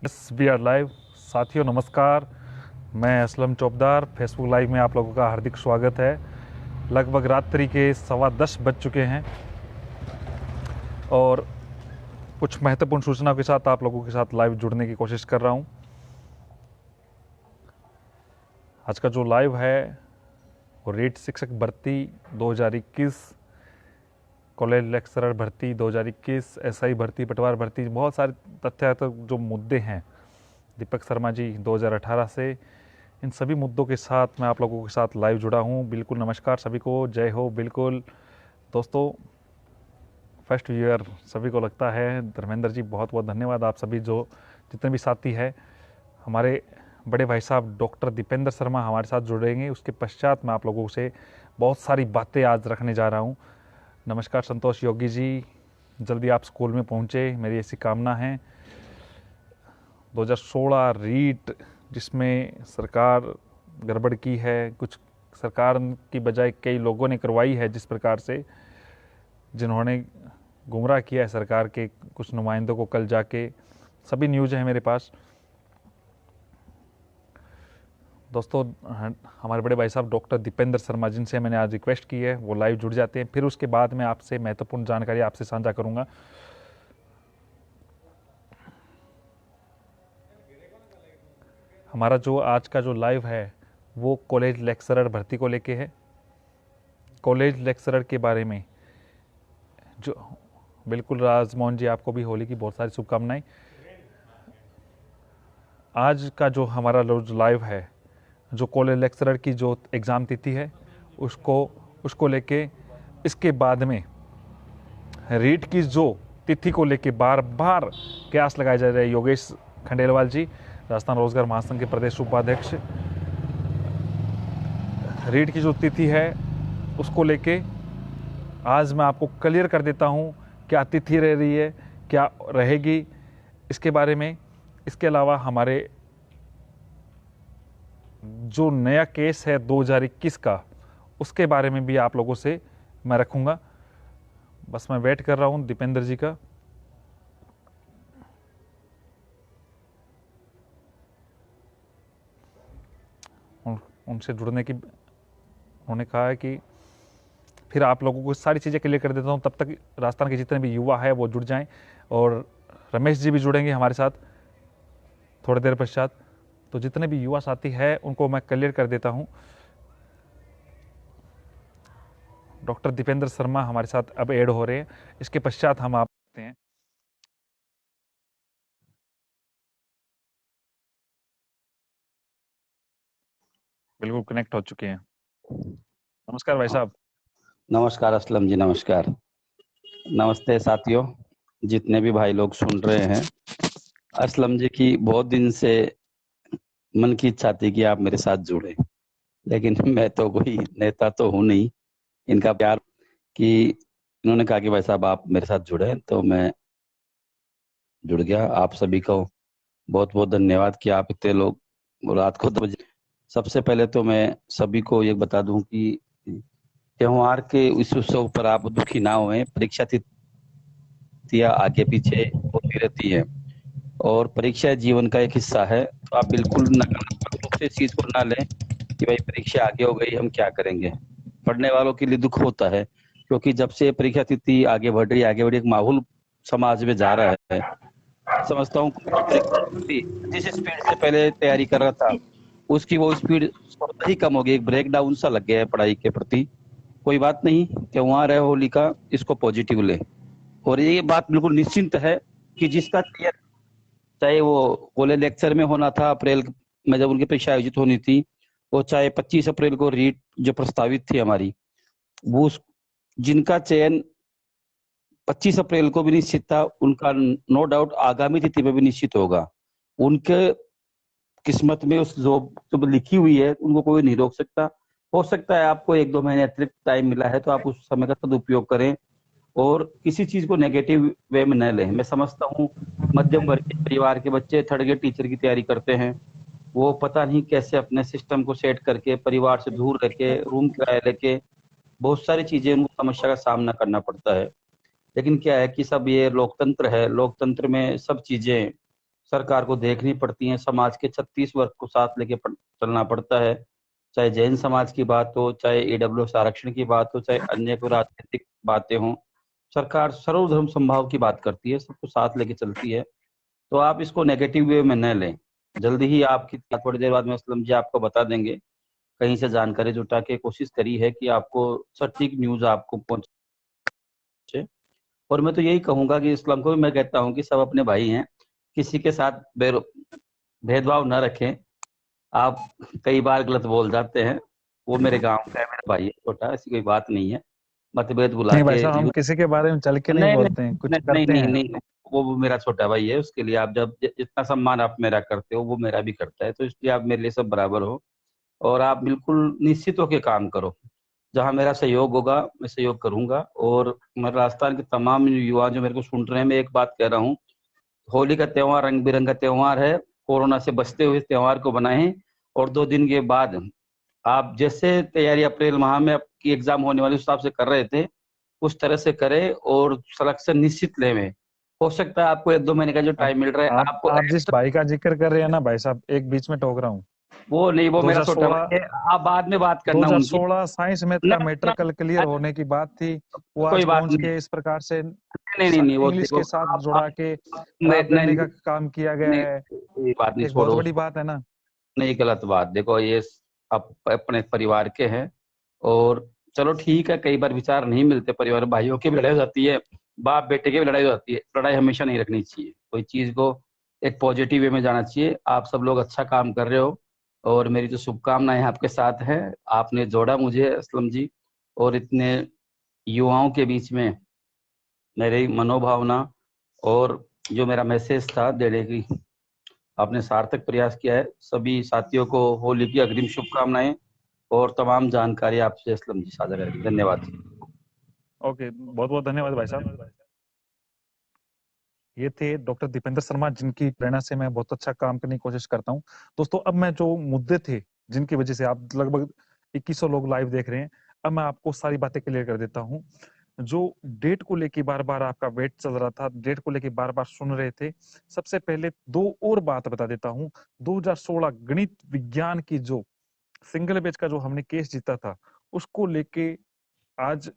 We are live. साथियों नमस्कार, मैं असलम चौबदार। फेसबुक लाइव में आप लोगों का हार्दिक स्वागत है। लगभग रात्रि के 10:15 बज चुके हैं और कुछ महत्वपूर्ण सूचना के साथ आप लोगों के साथ लाइव जुड़ने की कोशिश कर रहा हूं। आज का जो लाइव है वो रीट शिक्षक भर्ती 2021, कॉलेज लेक्चरर भर्ती 2021, एसआई भर्ती, पटवार भर्ती, बहुत सारे तथ्यात्मक जो मुद्दे हैं दीपक शर्मा जी 2018 से, इन सभी मुद्दों के साथ मैं आप लोगों के साथ लाइव जुड़ा हूं। बिल्कुल नमस्कार सभी को, जय हो। बिल्कुल दोस्तों, फर्स्ट व्यूअर सभी को लगता है, धर्मेंद्र जी बहुत बहुत धन्यवाद। आप सभी जो जितने भी साथी हैं, हमारे बड़े भाई साहब डॉक्टर दीपेंद्र शर्मा हमारे साथ जुड़ेंगे। उसके पश्चात मैं आप लोगों से बहुत सारी बातें आज रखने जा रहा हूँ। नमस्कार संतोष योगी जी, जल्दी आप स्कूल में पहुँचे, मेरी ऐसी कामना है। 2016 रीट जिसमें सरकार गड़बड़ की है, कुछ सरकार की बजाय कई लोगों ने करवाई है, जिस प्रकार से जिन्होंने गुमराह किया है सरकार के कुछ नुमाइंदों को। कल जाके सभी न्यूज़ हैं मेरे पास दोस्तों। हमारे बड़े भाई साहब डॉक्टर दीपेंद्र शर्मा जिनसे मैंने आज रिक्वेस्ट की है वो लाइव जुड़ जाते हैं, फिर उसके बाद मैं आपसे महत्वपूर्ण जानकारी आपसे साझा करूंगा। हमारा जो आज का जो लाइव है वो कॉलेज लेक्चरर भर्ती को लेके है। कॉलेज लेक्चरर के बारे में जो बिल्कुल राजमोहन जी, आपको भी होली की बहुत सारी शुभकामनाएं। आज का जो हमारा जो लाइव है, जो कॉलेज लेक्चरर की जो एग्ज़ाम तिथि है उसको लेके, इसके बाद में रीट की जो तिथि को लेके बार बार कयास लगाए जा रहे हैं। योगेश खंडेलवाल जी, राजस्थान रोजगार महासंघ के प्रदेश उपाध्यक्ष, रीट की जो तिथि है उसको लेके आज मैं आपको क्लियर कर देता हूं क्या तिथि रह रही है, क्या रहेगी, इसके बारे में। इसके अलावा हमारे जो नया केस है 2021 का, उसके बारे में भी आप लोगों से मैं रखूंगा। बस मैं वेट कर रहा हूं दीपेंद्र जी का। उनसे जुड़ने की उन्होंने कहा है कि फिर आप लोगों को सारी चीज़ें क्लियर कर देता हूं। तब तक राजस्थान के जितने भी युवा है वो जुड़ जाएं, और रमेश जी भी जुड़ेंगे हमारे साथ थोड़ी देर पश्चात। तो जितने भी युवा साथी हैं उनको मैं क्लियर कर देता हूं। डॉक्टर दीपेंद्र शर्मा हमारे साथ अब ऐड हो रहे हैं, इसके पश्चात हम आपते हैं। बिल्कुल कनेक्ट हो चुके हैं। नमस्कार भाई साहब। नमस्कार असलम जी, नमस्कार, नमस्ते साथियों, जितने भी भाई लोग सुन रहे हैं। असलम जी की बहुत दिन से मन की इच्छा थी कि आप मेरे साथ जुड़े, लेकिन मैं तो कोई नेता तो हूँ नहीं। इनका प्यार कि इन्होंने कहा कि भाई साहब आप मेरे साथ जुड़े, तो मैं जुड़ गया। आप सभी को बहुत बहुत धन्यवाद कि आप इतने लोग रात को 2 बजे। सबसे पहले तो मैं सभी को ये बता दूं कि त्योहार के इस उत्सव पर आप दुखी ना होएं। परीक्षा तिथियां आगे पीछे होती रहती है और परीक्षा जीवन का एक हिस्सा है, तो आप बिल्कुल नकारात्मक रूप से इस चीज को ना लें कि भाई परीक्षा आगे हो गई, हम क्या करेंगे। पढ़ने वालों के लिए दुख होता है, क्योंकि जब से परीक्षा तिथि आगे बढ़ रही है, आगे बढ़ी, एक माहौल समाज में जा रहा है। समझता हूँ जिस स्पीड से पहले तैयारी कर रहा था, उसकी वो स्पीड थोड़ा ही कम हो गई। एक ब्रेक डाउन सा लग गया है पढ़ाई के प्रति। कोई बात नहीं, त्योहार है होली का, इसको पॉजिटिव ले। और ये बात बिल्कुल निश्चिंत है कि जिसका चाहे वो कॉलेज लेक्चर में होना था अप्रैल में जब उनकी परीक्षा आयोजित होनी थी, और चाहे 25 अप्रैल को रीट जो प्रस्तावित थी हमारी, वो जिनका चयन 25 अप्रैल को भी निश्चित था, उनका नो डाउट आगामी तिथि में भी निश्चित होगा। उनके किस्मत में उस जो लिखी हुई है उनको कोई नहीं रोक सकता। हो सकता है आपको 1-2 महीने अतिरिक्त टाइम मिला है, तो आप उस समय का सदुपयोग करें और किसी चीज को नेगेटिव वे में न लें। मैं समझता हूँ मध्यम वर्ग के परिवार के बच्चे थर्ड ग्रेड टीचर की तैयारी करते हैं, वो पता नहीं कैसे अपने सिस्टम को सेट करके परिवार से दूर रह के रूम किराया लेके बहुत सारी चीजें उनको समस्या का सामना करना पड़ता है। लेकिन क्या है कि सब ये लोकतंत्र है, लोकतंत्र में सब चीजें सरकार को देखनी पड़ती हैं, समाज के 36 वर्ग को साथ लेके चलना पड़ता है। चाहे जैन समाज की बात हो, चाहे ईडब्ल्यूएस आरक्षण की बात हो, चाहे अन्य कोई राजनीतिक बातें हों, सरकार सर्वधर्म समभाव की बात करती है, सबको साथ लेके चलती है। तो आप इसको नेगेटिव वे में न लें। जल्दी ही आपकी थोड़ी देर बाद में असलम जी आपको बता देंगे, कहीं से जानकारी जुटा के कोशिश करी है कि आपको सटीक न्यूज आपको पहुंचे। और मैं तो यही कहूंगा कि इस्लाम को भी मैं कहता हूं कि सब अपने भाई हैं, किसी के साथ भेदभाव न रखें। आप कई बार गलत बोल जाते हैं, वो मेरे गांव का है, मेरा भाई है छोटा, ऐसी कोई बात नहीं है। मतभेद बुला नहीं भाई के साहब, हम किसी के बारे में चल के नहीं नहीं बोलते हैं, नहीं कुछ नहीं करते नहीं हैं। नहीं, वो मेरा छोटा भाई है, उसके लिए आप जब जितना सम्मान आप मेरा करते हो वो मेरा भी करता है, तो इसलिए आप मेरे लिए सब बराबर हो। और आप बिल्कुल निश्चित होकर काम करो, जहां मेरा सहयोग होगा मैं सहयोग करूंगा। और मैं राजस्थान के तमाम युवा जो मेरे को सुन रहे हैं, मैं एक बात कह रहा हूँ, होली का त्योहार रंग बिरंगा त्योहार है, कोरोना से बचते हुए इस त्योहार को बनाएं। और 2 दिन के बाद आप जैसे तैयारी अप्रैल माह में आपकी एग्जाम होने वाले उस हिसाब से कर रहे थे, उस तरह से करें और सिलेक्शन निश्चित लें। हो सकता है आपको 1-2 महीने का जो अब टाइम मिल रहा है आपको आप जिस भाई का जिक्र कर रहे हैं ना भाई साहब, एक बीच में टोक रहा हूँ। वो नहीं, वो मेरा छोटा 2016 भाई है, आप बाद में बात करना उनकी। 2016 साइंस मैथ का नहीं मैटर कल क्लियर नहीं, होने की बात थी, वो आज कोई बात पहुंच नहीं, के इस प्रकार से नहीं नहीं नहीं, वो इंग्लिश देखो के साथ आप जुड़ा के नहीं खराब करने नहीं का काम किया गया नहीं, है। ये बात नहीं, एक बहुत छोड़ो बड़ी उसको। बात है ना। नहीं, गलत बात, देखो ये आप अपने परिवार के हैं। और चलो ठीक है, कई बार विचार नहीं मिलते, परिवार भाइयों की भी लड़ाई हो जाती है, बाप बेटे की भी लड़ाई हो जाती है, लड़ाई हमेशा नहीं रखनी चाहिए, कोई चीज को एक पॉजिटिव वे में जाना चाहिए। आप सब लोग अच्छा काम कर रहे हो और मेरी तो शुभकामनाएं आपके साथ है। आपने जोड़ा मुझे असलम जी, और इतने युवाओं के बीच में मेरी मनोभावना और जो मेरा मैसेज था देने की, आपने सार्थक प्रयास किया है। सभी साथियों को होली की अग्रिम शुभकामनाएं और तमाम जानकारी आपसे असलम जी साझा करेंगे। धन्यवाद। ओके, बहुत बहुत धन्यवाद भाई साहब। ये थे डॉक्टर दीपेंद्र शर्मा, जिनकी प्रेरणा से मैं बहुत अच्छा काम करने की कोशिश करता हूँ। दोस्तों, अब मैं जो मुद्दे थे जिनकी वजह से आप लगभग 2100 लोग लाइव देख रहे हैं, अब मैं आपको सारी बातें क्लियर कर देता हूँ। जो डेट को लेके बार बार आपका वेट चल रहा था, डेट को लेके बार बार सुन रहे थे, सबसे पहले दो और बात बता देता हूँ। 2016 गणित विज्ञान की जो सिंगल बेंच का जो हमने केस जीता था, उसको लेके आज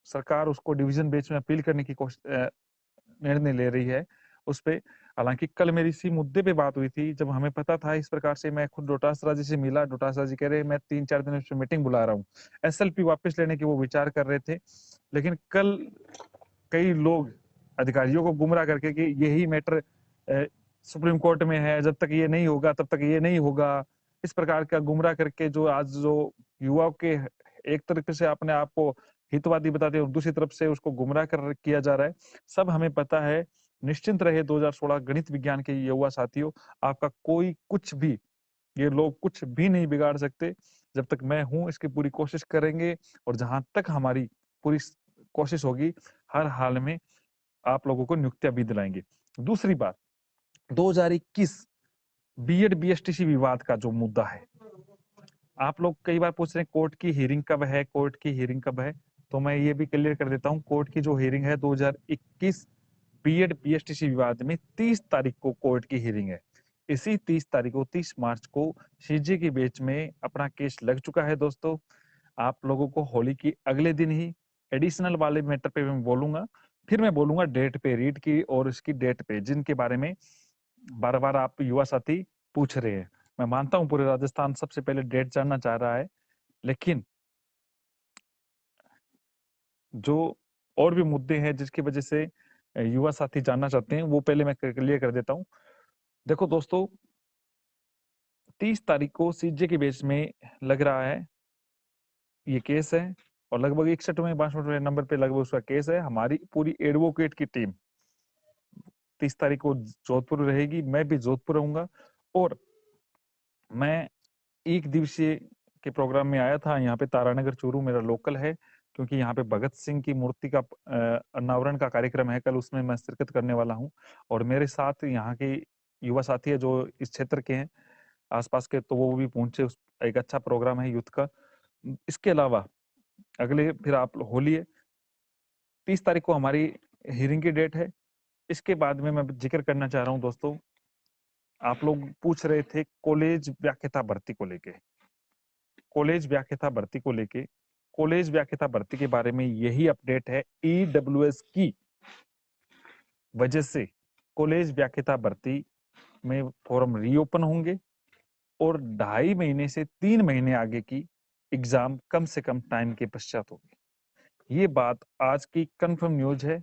सरकार उसको डिवीजन बेंच में अपील करने की कोशिश निर्णय ले रही है उस पे। हालांकि कल मेरी इसी मुद्दे पे बात हुई थी, जब हमें पता था इस प्रकार से, मैं खुद डोटासरा जी से मिला, डोटासरा जी कह रहे मैं 3-4 दिन में मीटिंग बुला रहा हूँ, एसएलपी वापस लेने की वो विचार कर रहे थे। लेकिन कल कई लोग अधिकारियों को गुमराह करके कि यही मैटर सुप्रीम कोर्ट में है, जब तक ये नहीं होगा तब तक ये नहीं होगा, इस प्रकार का गुमराह करके जो आज जो युवाओं के एक तरीके से अपने आप को हितवादी बताते हैं और दूसरी तरफ से उसको गुमराह कर किया जा रहा है, सब हमें पता है। निश्चिंत रहे 2016 गणित विज्ञान के युवा साथियों, आपका कोई कुछ भी, ये लोग कुछ भी नहीं बिगाड़ सकते। जब तक मैं हूं, इसकी पूरी कोशिश करेंगे और जहां तक हमारी पूरी कोशिश होगी, हर हाल में आप लोगों को नियुक्तियां भी दिलाएंगे। दूसरी बात, 2021 बीएड बीएसटीसी विवाद का जो मुद्दा है, आप लोग कई बार पूछ रहे हैं कोर्ट की हियरिंग कब है, कोर्ट की हियरिंग कब है, तो मैं ये भी क्लियर कर देता हूं। कोर्ट की जो हियरिंग है 2021 बीएड बीएसटीसी विवाद में 30 तारीख को कोर्ट की हियरिंग है। इसी 30 तारीख को, 30 मार्च को सीजे की बेंच में अपना केस लग चुका है। दोस्तों, आप लोगों को होली की अगले दिन ही एडिशनल वाले मैटर पे मैं बोलूंगा, फिर मैं बोलूंगा डेट पे, रीड की और इसकी डेट पे, जिनके बारे में बार बार आप युवा साथी पूछ रहे हैं। मैं मानता हूं पूरे राजस्थान सबसे पहले डेट जानना चाह रहा है, लेकिन जो और भी मुद्दे हैं जिसकी वजह से युवा साथी जानना चाहते हैं, वो पहले मैं क्लियर कर देता हूं। देखो दोस्तों, 30 तारीख को सीजे के बेंच में लग रहा है ये केस है, और लगभग 61वें 62वें नंबर पे लगभग उसका केस है। हमारी पूरी एडवोकेट की टीम 30 तारीख को जोधपुर रहेगी, मैं भी जोधपुर रहूंगा। और मैं एक दिवसीय के प्रोग्राम में आया था, यहाँ पे तारानगर चूरू मेरा लोकल है, क्योंकि यहाँ पे भगत सिंह की मूर्ति का अनावरण का कार्यक्रम है कल, उसमें मैं शिरकत करने वाला हूँ। और मेरे साथ यहाँ के युवा साथी है जो इस क्षेत्र के हैं आसपास के, तो वो भी पहुंचे। उस एक अच्छा प्रोग्राम है यूथ का। इसके अलावा अगले फिर आप होली है, 30 तारीख को हमारी हियरिंग की डेट है। इसके बाद में मैं जिक्र करना चाह रहा हूँ दोस्तों, आप लोग पूछ रहे थे कॉलेज व्याख्याता भर्ती को लेके। कॉलेज व्याख्याता भर्ती को लेके, कॉलेज व्याख्याता भर्ती के बारे में यही अपडेट है। ईडब्ल्यूएस की वजह से कॉलेज व्याख्याता भर्ती में फॉर्म रीओपन होंगे और 2.5 महीने से 3 महीने आगे की एग्जाम कम से कम टाइम के पश्चात होगी। ये बात आज की कंफर्म न्यूज है।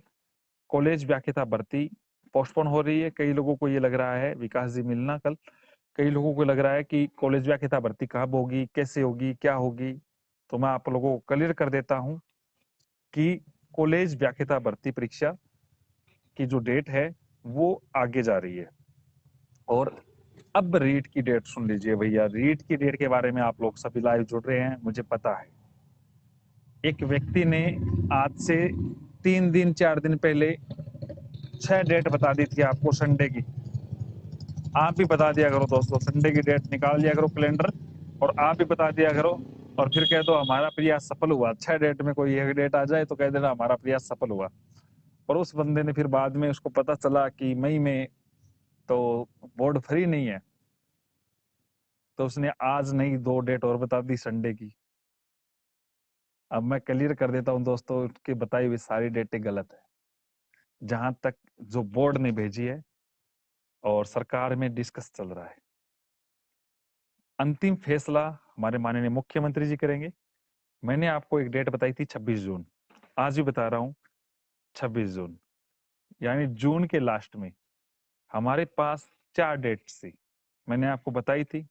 कॉलेज व्याख्याता भर्ती पोस्टपोन हो रही है। कई लोगों को ये लग रहा है, विकास जी मिलना कल, कई लोगों को लग रहा है कि कॉलेज व्याख्याता भर्ती कब होगी, कैसे होगी, क्या होगी। तो मैं आप लोगों को क्लियर कर देता हूं कि कॉलेज व्याख्याता भर्ती परीक्षा की जो डेट है वो आगे जा रही है। और अब रीट की डेट सुन लीजिए भैया। रीट की डेट के बारे में आप लोग सभी लाइव जुड़ रहे हैं, मुझे पता है। एक व्यक्ति ने आज से 3 दिन 4 दिन पहले 6 डेट बता दी थी आपको संडे की। आप भी बता दिया करो दोस्तों, संडे की डेट निकाल दिया करो कैलेंडर, और आप भी बता दिया करो। और फिर कह दो हमारा प्रयास सफल हुआ। 6 डेट में कोई एक डेट आ जाए तो कह देना हमारा प्रयास सफल हुआ। और उस बंदे ने फिर बाद में उसको पता चला कि मई में तो बोर्ड फ्री नहीं है, तो उसने आज नई 2 डेट और बता दी संडे की। अब मैं क्लियर कर देता हूं दोस्तों, उसकी बताई हुई सारी डेटें गलत है। जहां तक जो बोर्ड ने भेजी है और सरकार में डिस्कस चल रहा है, अंतिम फैसला हमारे माननीय मुख्यमंत्री जी करेंगे। मैंने आपको एक डेट बताई थी 26 जून, आज भी बता रहा हूं 26 जून, यानी जून के लास्ट में हमारे पास 4 डेट्स थी। मैंने आपको बताई थी,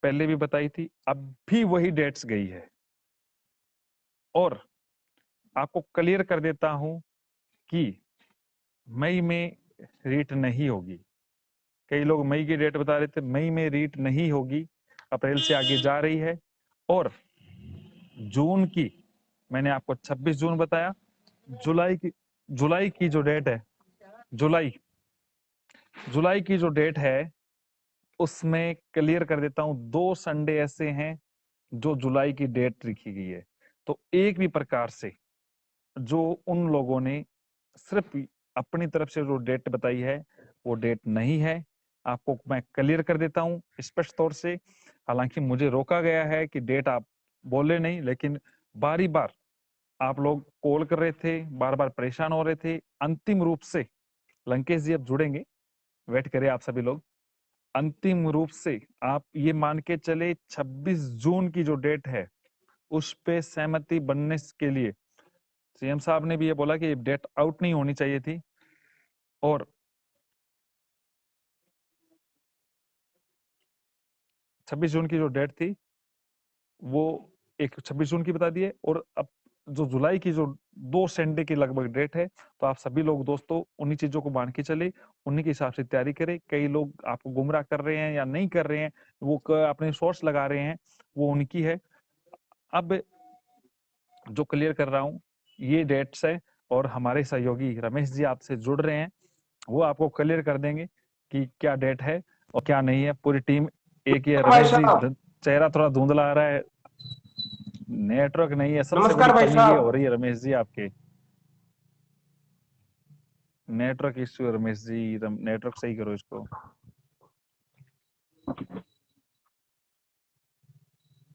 पहले भी बताई थी, अब भी वही डेट्स गई है। और आपको क्लियर कर देता हूं कि मई में रीट नहीं होगी। कई लोग मई की डेट बता रहे थे, मई में रीट नहीं होगी, अप्रैल से आगे जा रही है। और जून की मैंने आपको 26 जून बताया। जुलाई की जो डेट है, जुलाई जुलाई की जो डेट है उसमें क्लियर कर देता हूं, 2 संडे ऐसे हैं जो जुलाई की डेट लिखी गई है। तो एक भी प्रकार से जो उन लोगों ने सिर्फ अपनी तरफ से जो डेट बताई है वो डेट नहीं है। आपको मैं क्लियर कर देता हूं स्पष्ट तौर से। हालांकि मुझे रोका गया है कि डेट आप बोले नहीं, लेकिन बारी बार आप लोग कॉल कर रहे थे, बार बार परेशान हो रहे थे। अंतिम रूप से लंकेश जी अब जुड़ेंगे, वेट करें आप सभी लोग। अंतिम रूप से आप ये मान के चले 26 जून की जो डेट है उस पे सहमति बनने के लिए सीएम साहब ने भी ये बोला कि डेट आउट नहीं होनी चाहिए थी। और 26 जून की जो डेट थी वो एक 26 जून की बता दिए। और अब जो जुलाई की जो 2 संडे की लगभग डेट है, तो आप सभी लोग दोस्तों उन्हीं चीजों को मान के चले, उन्हीं के हिसाब से तैयारी करें। कई लोग आपको गुमराह कर रहे हैं या नहीं कर रहे हैं, वो अपने सोर्स लगा रहे हैं, वो उनकी है। अब जो क्लियर कर रहा हूं ये डेट्स है, और हमारे सहयोगी रमेश जी आपसे जुड़ रहे हैं, वो आपको क्लियर कर देंगे कि क्या डेट है और क्या नहीं है। पूरी टीम एक ही है। भाई रमेश जी साहब। चेहरा थोड़ा धुंधला आ रहा है, नेटवर्क नहीं है, सबसे बड़ी नमस्कार भाई कमी ये हो साहब। रही है रमेश जी आपके। नेटवर्क इश्यू है रमेश जी, नेटवर्क सही करो इसको।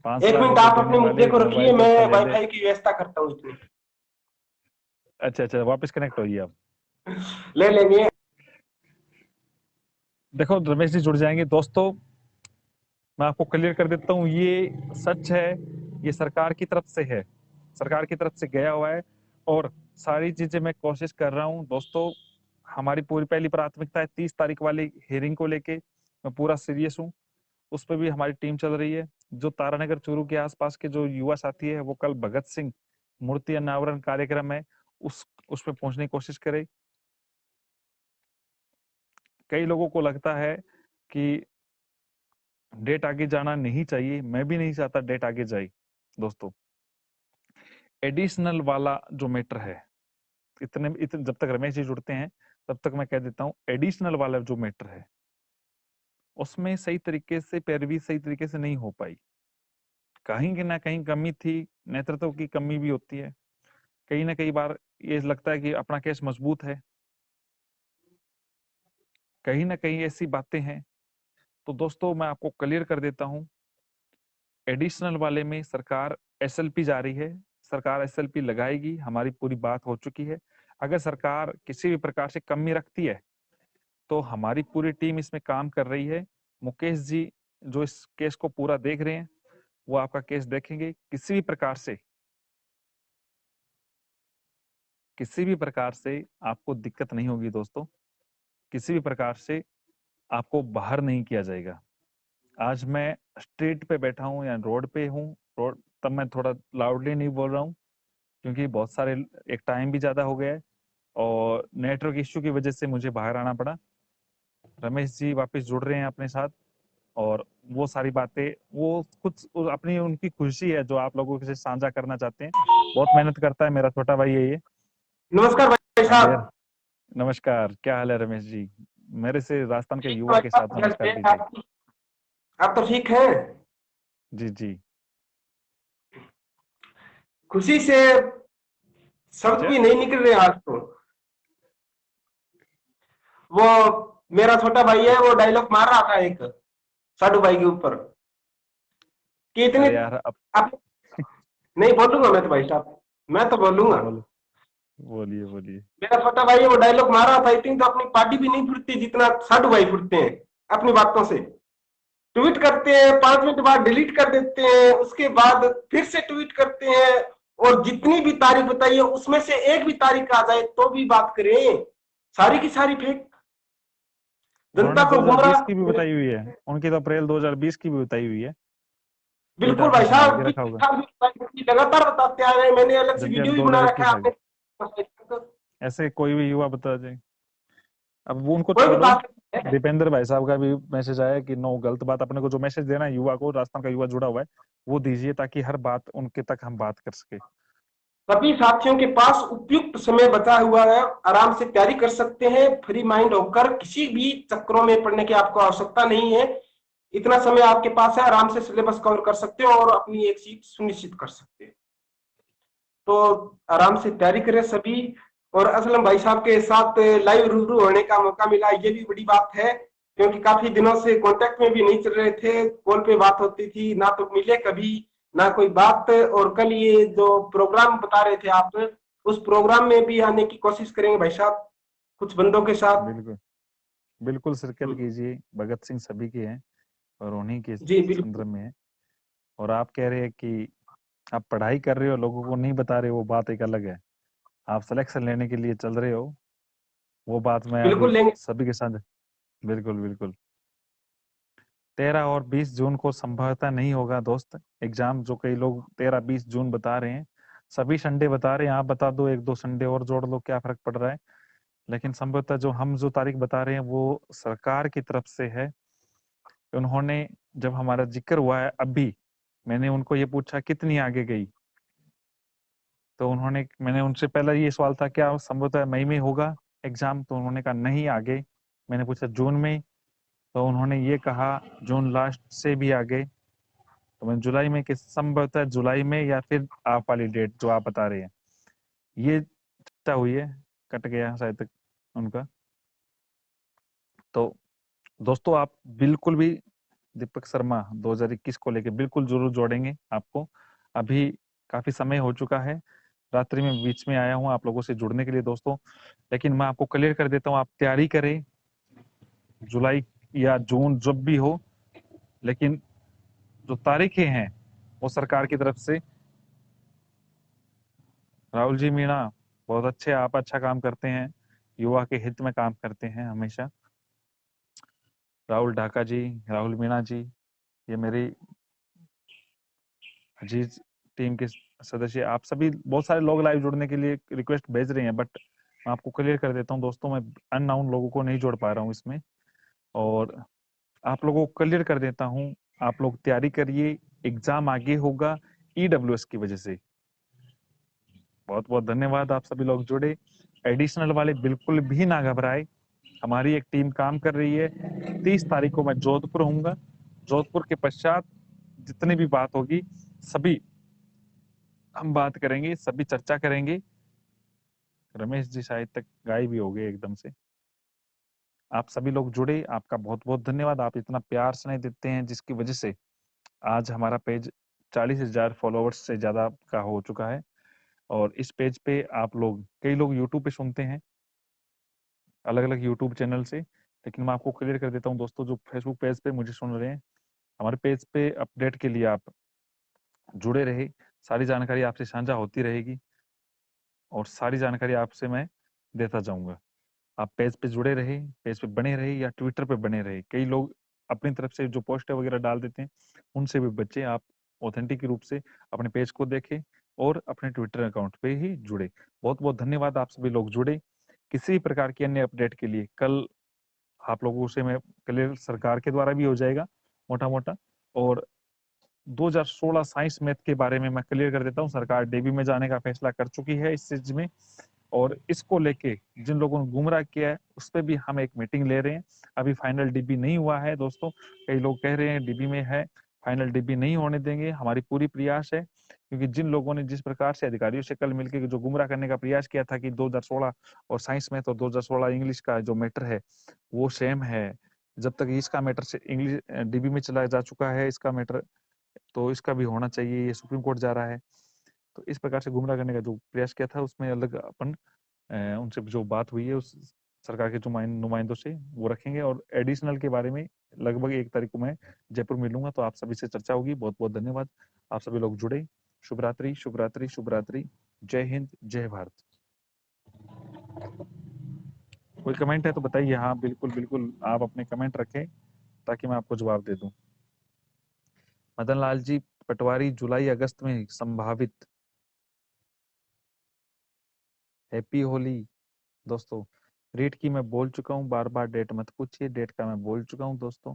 5 एक लाख मिनट रुपए आप देने अपने मुद्दे वाले को रखिए, मोबाइल को मैं अच्छा ले ले। वाईफाई की व्यवस्था करता हूँ इसमें। अच्छा अच्छा, वापस कनेक्ट होइए आप। ले लेंगे। देखो रमेश जी जुड़ जाएंगे दोस्तों। मैं आपको क्लियर कर देता हूँ, ये सच है, ये सरकार की तरफ से है, सरकार की तरफ से गया हुआ है। और सारी चीजें मैं कोशिश कर रहा हूँ दोस्तों। हमारी पूरी पहली प्राथमिकता है 30 तारीख वाली हियरिंग को लेके, मैं पूरा सीरियस हूँ। उस पर भी हमारी टीम चल रही है। जो तारानगर चूरू के आसपास के जो युवा साथी है वो कल भगत सिंह मूर्ति अनावरण कार्यक्रम है, उस पे पहुंचने की कोशिश करें। कई लोगों को लगता है कि डेट आगे जाना नहीं चाहिए, मैं भी नहीं चाहता डेट आगे जाए दोस्तों। एडिशनल वाला जो मैटर है, इतने जब तक रमेश जी जुड़ते हैं तब तक मैं कह देता हूं, एडिशनल वाला जो मैटर है उसमें सही तरीके से पैरवी सही तरीके से नहीं हो पाई। कहीं ना कहीं कमी थी, नेतृत्व की कमी भी होती है। कहीं ना कई बार ये लगता है कि अपना केस मजबूत है, कहीं ना कहीं ऐसी बातें हैं। तो दोस्तों मैं आपको क्लियर कर देता हूं, एडिशनल वाले में सरकार एसएलपी जा रही है, सरकार एसएलपी लगाएगी, हमारी पूरी बात हो चुकी है। अगर सरकार किसी भी प्रकार से कमी रखती है तो हमारी पूरी टीम इसमें काम कर रही है। मुकेश जी जो इस केस को पूरा देख रहे हैं वो आपका केस देखेंगे। किसी भी प्रकार से आपको दिक्कत नहीं होगी दोस्तों, किसी भी प्रकार से आपको बाहर नहीं किया जाएगा। आज मैं स्ट्रीट पे बैठा हूँ या रोड पे हूँ, रोड तब मैं थोड़ा लाउडली नहीं बोल रहा हूँ क्योंकि बहुत सारे एक टाइम भी ज्यादा हो गया है और नेटवर्क इश्यू की वजह से मुझे बाहर आना पड़ा। रमेश जी वापस जुड़ रहे हैं अपने साथ और वो सारी बातें, वो कुछ अपनी उनकी खुशी है जो आप लोगों से साझा करना चाहते हैं। बहुत मेहनत करता है मेरा छोटा भाई है ये। नमस्कार भाई एंड यार साहब। नमस्कार, क्या हाल है रमेश जी? मेरे से राजस्थान के ठीक है युवा भाई के साहब, साथ घर नमस्कार पे दीजिए। आप तो ठीक हैं? जी जी। खुशी से शब्द क्या? भी नहीं निकल रहे आज तो। वो मेरा छोटा भाई है, वो डायलॉग मार रहा था एक साडू भाई के ऊपर कि इतने अरे यार अब आप नहीं बोलूंगा मैं तो भाई साहब, मैं तो बोलूंगा। बोलो, बोलिए बोलिए। मेरा छोटा भाई है, वो डायलॉग मार रहा था, इतनी तो अपनी पार्टी भी नहीं फुटती जितना साडू भाई फुटते हैं अपनी बातों से। ट्वीट करते हैं, 5 मिनट बाद डिलीट कर देते हैं, उसके बाद फिर से ट्वीट करते हैं। और जितनी भी तारीख बताइए उसमें से एक भी तारीख आ जाए तो भी बात करें, सारी की सारी फेक, उन्होंने जनता को 2020 गुमराह। की भी बताई हुई है, उनकी तो अप्रैल 2020 की भी बताई हुई है। ट्वीट बिल्कुल आपने भाई संभाल साहब, के रखा होगा, लगातार बताते आ रहे हैं, मैंने अलग से जबकि अब वीडियो भी बना रखा 2021 है है। आपने। ऐसे कोई भी युवा बता जाए। अब वो उनको कोई भी छोड़ो, बात नहीं है। दीपेंद्र भाई साहब का भी मैसेज आया कि नो गलत बात, अपने को जो मैसेज देना है युवा को, राजस्थान का युवा जुड़ा हुआ है, वो दीजिए ताकि हर बात उनके तक हम बात कर सके। सभी साथियों के पास उपयुक्त समय बचा हुआ है, आराम से तैयारी कर सकते हैं, फ्री माइंड होकर किसी भी चक्करों में पड़ने की आपको आवश्यकता नहीं है। इतना समय आपके पास है, आराम से सिलेबस कवर कर सकते हो और अपनी एक सीट सुनिश्चित कर सकते हैं। तो आराम से तैयारी करें सभी। और असलम भाई साहब के साथ लाइव रूबरू होने का मौका मिला, ये भी बड़ी बात है, क्योंकि काफी दिनों से कांटेक्ट में भी नहीं चल रहे थे, कॉल पे बात होती थी ना, तो मिले कभी ना कोई बात। और कल ये जो प्रोग्राम बता रहे थे आप, उस प्रोग्राम में भी आने की कोशिश करेंगे भाई साहब, कुछ बंदों के साथ। बिल्कुल, बिल्कुल शिरकत कीजिए। भगत सिंह सभी के हैं और उन्हीं के जी बिल्कुल। संदर्भ में है। और आप कह रहे हैं कि आप पढ़ाई कर रहे हो, लोगों को नहीं बता रहे, वो बात एक अलग है। आप सिलेक्शन लेने के लिए चल रहे हो, वो बात मैं अभी बिल्कुल लेंगे। सभी के साथ। बिल्कुल बिल्कुल। 13 और 20 जून को संभवतः नहीं होगा दोस्त एग्जाम, जो कई लोग 13-20 जून बता रहे हैं। सभी संडे बता रहे हैं, आप बता दो 1-2 संडे और जोड़ लो, क्या फर्क पड़ रहा है। लेकिन संभवतः जो तारीख बता रहे हैं वो सरकार की तरफ से है। उन्होंने जब हमारा जिक्र हुआ है अभी, मैंने उनको ये पूछा कितनी आगे गई, तो मैंने उनसे पहला ये सवाल था क्या संभवतः मई में होगा एग्जाम, तो उन्होंने कहा नहीं आगे। मैंने पूछा जून में, तो उन्होंने ये कहा जून लास्ट से भी आगे। तो मैं जुलाई में, किस संभवतः जुलाई में या फिर आप वाली डेट जो आप बता रहे हैं, ये चर्चा हुई है। कट गया शायद तक उनका। तो दोस्तों आप बिल्कुल भी दीपक शर्मा 2021 को लेके बिल्कुल जरूर जोड़ेंगे आपको। अभी काफी समय हो चुका है, रात्रि में बीच में आया हूँ आप लोगों से जुड़ने के लिए दोस्तों। लेकिन मैं आपको क्लियर कर देता हूँ, आप तैयारी करें जुलाई या जून जब भी हो, लेकिन जो तारीखें हैं वो सरकार की तरफ से। राहुल जी मीणा बहुत अच्छे, आप अच्छा काम करते हैं, युवा के हित में काम करते हैं हमेशा। राहुल ढाका जी, राहुल मीणा जी, ये मेरी अजीज टीम के सदस्य, आप सभी, बहुत सारे लोग लाइव जुड़ने के लिए रिक्वेस्ट भेज रहे हैं, बट मैं आपको क्लियर कर देता हूँ दोस्तों, मैं अननाउन लोगों को नहीं जोड़ पा रहा हूँ इसमें। और आप लोगों को क्लियर कर देता हूँ, आप लोग तैयारी करिए, एग्जाम आगे होगा ईडब्ल्यूएस की वजह से। बहुत बहुत धन्यवाद, आप सभी लोग जुड़े। एडिशनल वाले बिल्कुल भी ना घबराए, हमारी एक टीम काम कर रही है। 30 तारीख को मैं जोधपुर होऊंगा, जोधपुर के पश्चात जितनी भी बात होगी सभी हम बात करेंगे, सभी चर्चा करेंगे। रमेश जी शायद तक गायब भी हो गए एकदम से। आप सभी लोग जुड़े, आपका बहुत बहुत धन्यवाद। आप इतना प्यार स्नेह देते हैं जिसकी वजह से आज हमारा पेज 40,000 फॉलोवर्स से ज्यादा का हो चुका है। और इस पेज पे आप लोग, कई लोग यूट्यूब पे सुनते हैं अलग अलग यूट्यूब चैनल से, लेकिन मैं आपको क्लियर कर देता हूँ दोस्तों, जो फेसबुक पेज पे मुझे सुन रहे हैं, हमारे पेज पे अपडेट के लिए आप जुड़े रहे, सारी जानकारी आपसे साझा होती रहेगी और सारी जानकारी आपसे मैं देता जाऊंगा। आप पेज पे जुड़े रहे, पेज पे बने रहे या ट्विटर पे बने रहे। कई लोग अपनी तरफ से जो पोस्टर वगैरह डाल देते हैं उनसे भी बचे। आप ऑथेंटिक रूप से अपने पेज को देखें और अपने ट्विटर अकाउंट पे ही जुड़े। बहुत बहुत धन्यवाद, आप सभी लोग जुड़े। किसी भी प्रकार की अन्य अपडेट के लिए कल आप लोगों से मैं क्लियर सरकार के द्वारा भी हो जाएगा मोटा मोटा। और 2016 साइंस मैथ के बारे में मैं क्लियर कर देता हूँ, सरकार डीबी में जाने का फैसला कर चुकी है इस चीज में। और इसको लेके जिन लोगों ने गुमराह किया है उस पर भी हम एक मीटिंग ले रहे हैं। अभी फाइनल डीबी नहीं हुआ है दोस्तों, कई लोग कह रहे हैं डीबी में है, फाइनल डीबी नहीं होने देंगे। हमारी पूरी प्रयास है, क्योंकि जिन लोगों ने जिस प्रकार से अधिकारियों से कल मिलकर जो गुमराह करने का प्रयास किया था कि 2016 और साइंस में तो 2016 इंग्लिश का जो मैटर है वो सेम है, जब तक इसका मैटर से इंग्लिश डीबी में चला जा चुका है इसका मैटर, तो इसका भी होना चाहिए, ये सुप्रीम कोर्ट जा रहा है। तो इस प्रकार से गुमराह करने का जो प्रयास किया था उसमें अलग अपन उनसे जो बात हुई है उस सरकार के जो नुमाइंदों से वो रखेंगे। और एडिशनल के बारे में लगभग 1 तारीख को मैं जयपुर मिलूंगा, तो आप सभी से चर्चा होगी। बहुत बहुत धन्यवाद, आप सभी लोग जुड़े। शुभ रात्रि, शुभ रात्रि, शुभ रात्रि। जय हिंद, जय भारत। कोई कमेंट है तो बताइए। हाँ बिल्कुल बिल्कुल, आप अपने कमेंट रखें ताकि मैं आपको जवाब दे दूं। मदन लाल जी पटवारी जुलाई अगस्त में संभावित। हैप्पी होली दोस्तों। डेट की मैं बोल चुका हूँ, बार बार डेट मत पूछिए, डेट का मैं बोल चुका हूँ दोस्तों।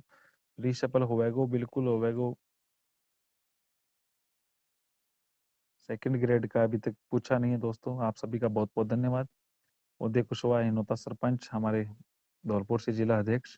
रीशफल होवेगो, बिल्कुल होवेगो। सेकंड ग्रेड का अभी तक पूछा नहीं है दोस्तों। आप सभी का बहुत बहुत धन्यवाद। उदय कुशवाहा हिनोता सरपंच, हमारे धौलपुर से जिला अध्यक्ष।